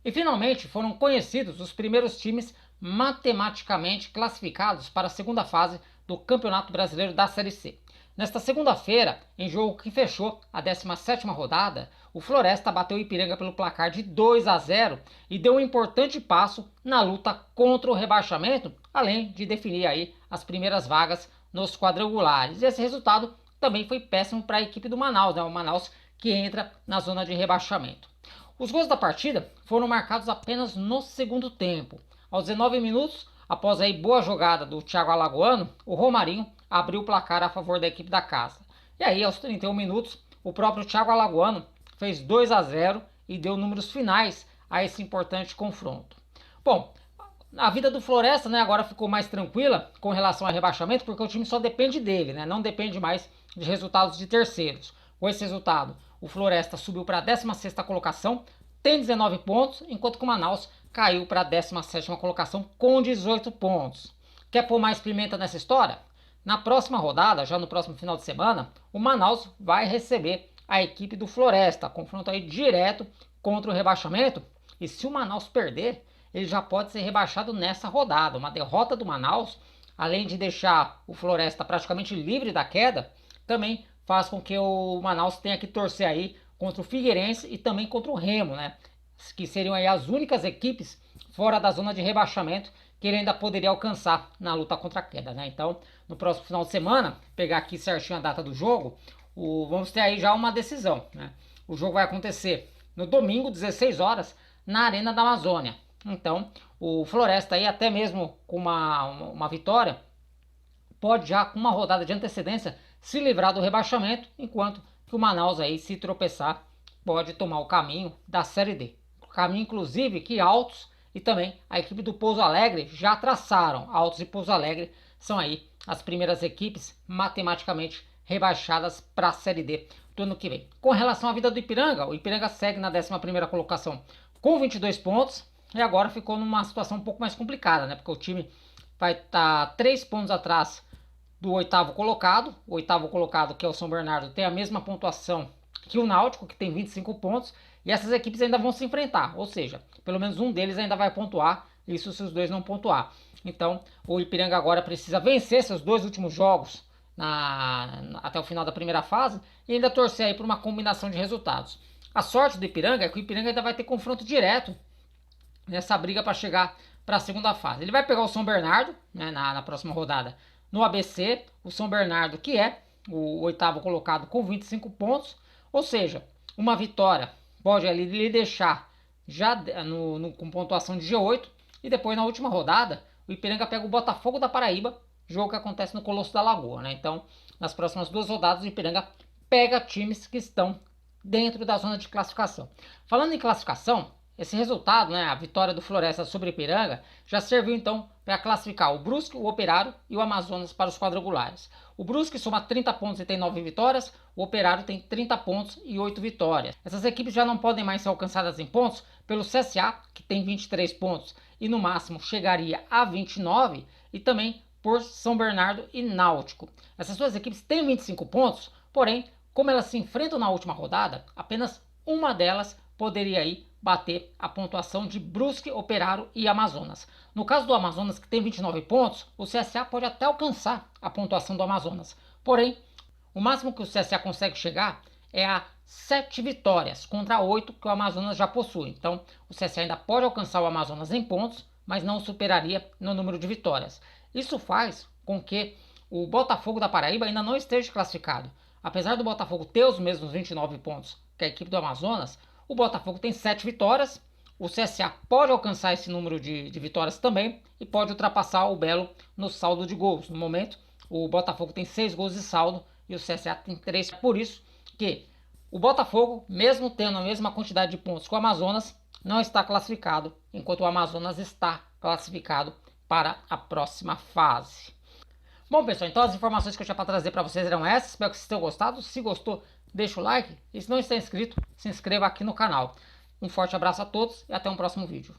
E finalmente foram conhecidos os primeiros times matematicamente classificados para a segunda fase do Campeonato Brasileiro da Série C. Nesta segunda-feira, em jogo que fechou a 17ª rodada, o Floresta bateu o Ipiranga pelo placar de 2-0 e deu um importante passo na luta contra o rebaixamento, além de definir aí as primeiras vagas nos quadrangulares. E esse resultado também foi péssimo para a equipe do Manaus, o Manaus que entra na zona de rebaixamento. Os gols da partida foram marcados apenas no segundo tempo. Aos 19 minutos, após aí boa jogada do Thiago Alagoano, o Romarinho abriu o placar a favor da equipe da casa. E aí, aos 31 minutos, o próprio Thiago Alagoano fez 2-0 e deu números finais a esse importante confronto. Bom, a vida do Floresta, agora ficou mais tranquila com relação ao rebaixamento, porque o time só depende dele, não depende mais de resultados de terceiros. Com esse resultado, o Floresta subiu para a 16ª colocação, tem 19 pontos, enquanto que o Manaus caiu para a 17ª colocação com 18 pontos. Quer pôr mais pimenta nessa história? Na próxima rodada, já no próximo final de semana, o Manaus vai receber a equipe do Floresta, confronto aí direto contra o rebaixamento. E se o Manaus perder, ele já pode ser rebaixado nessa rodada. Uma derrota do Manaus, além de deixar o Floresta praticamente livre da queda, também faz com que o Manaus tenha que torcer aí contra o Figueirense e também contra o Remo, que seriam aí as únicas equipes fora da zona de rebaixamento que ele ainda poderia alcançar na luta contra a queda, Então, no próximo final de semana, pegar aqui certinho a data do jogo, vamos ter aí já uma decisão, O jogo vai acontecer no domingo, 16 horas, na Arena da Amazônia. Então, o Floresta aí, até mesmo com uma vitória, pode já, com uma rodada de antecedência, se livrar do rebaixamento, enquanto que o Manaus aí, se tropeçar, pode tomar o caminho da Série D. Caminho, inclusive, que Altos e também a equipe do Pouso Alegre já traçaram. Altos e Pouso Alegre são aí as primeiras equipes matematicamente rebaixadas para a Série D do ano que vem. Com relação à vida do Ipiranga, o Ipiranga segue na 11ª colocação com 22 pontos e agora ficou numa situação um pouco mais complicada, porque o time vai estar 3 pontos atrás do 8º colocado. O 8º colocado, que é o São Bernardo, tem a mesma pontuação que o Náutico, que tem 25 pontos, e essas equipes ainda vão se enfrentar, ou seja, pelo menos um deles ainda vai pontuar, isso se os dois não pontuar. Então, o Ipiranga agora precisa vencer seus 2 últimos jogos até o final da primeira fase e ainda torcer aí por uma combinação de resultados. A sorte do Ipiranga é que o Ipiranga ainda vai ter confronto direto nessa briga para chegar para a segunda fase. Ele vai pegar o São Bernardo na próxima rodada no ABC, o São Bernardo, que é o 8º colocado com 25 pontos, ou seja, uma vitória pode ali lhe deixar já com pontuação de G8, e depois na última rodada o Ipiranga pega o Botafogo da Paraíba, jogo que acontece no Colosso da Lagoa, Então, nas próximas 2 rodadas o Ipiranga pega times que estão dentro da zona de classificação. Falando em classificação, esse resultado, a vitória do Floresta sobre o Ipiranga, já serviu então para classificar o Brusque, o Operário e o Amazonas para os quadrangulares. O Brusque soma 30 pontos e tem 9 vitórias, o Operário tem 30 pontos e 8 vitórias. Essas equipes já não podem mais ser alcançadas em pontos pelo CSA, que tem 23 pontos e no máximo chegaria a 29, e também por São Bernardo e Náutico. Essas duas equipes têm 25 pontos, porém, como elas se enfrentam na última rodada, apenas uma delas poderia aí bater a pontuação de Brusque, Operário e Amazonas. No caso do Amazonas, que tem 29 pontos, o CSA pode até alcançar a pontuação do Amazonas. Porém, o máximo que o CSA consegue chegar é a 7 vitórias contra 8 que o Amazonas já possui. Então, o CSA ainda pode alcançar o Amazonas em pontos, mas não superaria no número de vitórias. Isso faz com que o Botafogo da Paraíba ainda não esteja classificado. Apesar do Botafogo ter os mesmos 29 pontos que a equipe do Amazonas, o Botafogo tem 7 vitórias, o CSA pode alcançar esse número de vitórias também e pode ultrapassar o Belo no saldo de gols. No momento, o Botafogo tem 6 gols de saldo e o CSA tem 3. Por isso que o Botafogo, mesmo tendo a mesma quantidade de pontos que o Amazonas, não está classificado, enquanto o Amazonas está classificado para a próxima fase. Bom, pessoal, então as informações que eu tinha para trazer para vocês eram essas. Espero que vocês tenham gostado. Se gostou, deixa o like. E se não está inscrito, se inscreva aqui no canal. Um forte abraço a todos e até um próximo vídeo.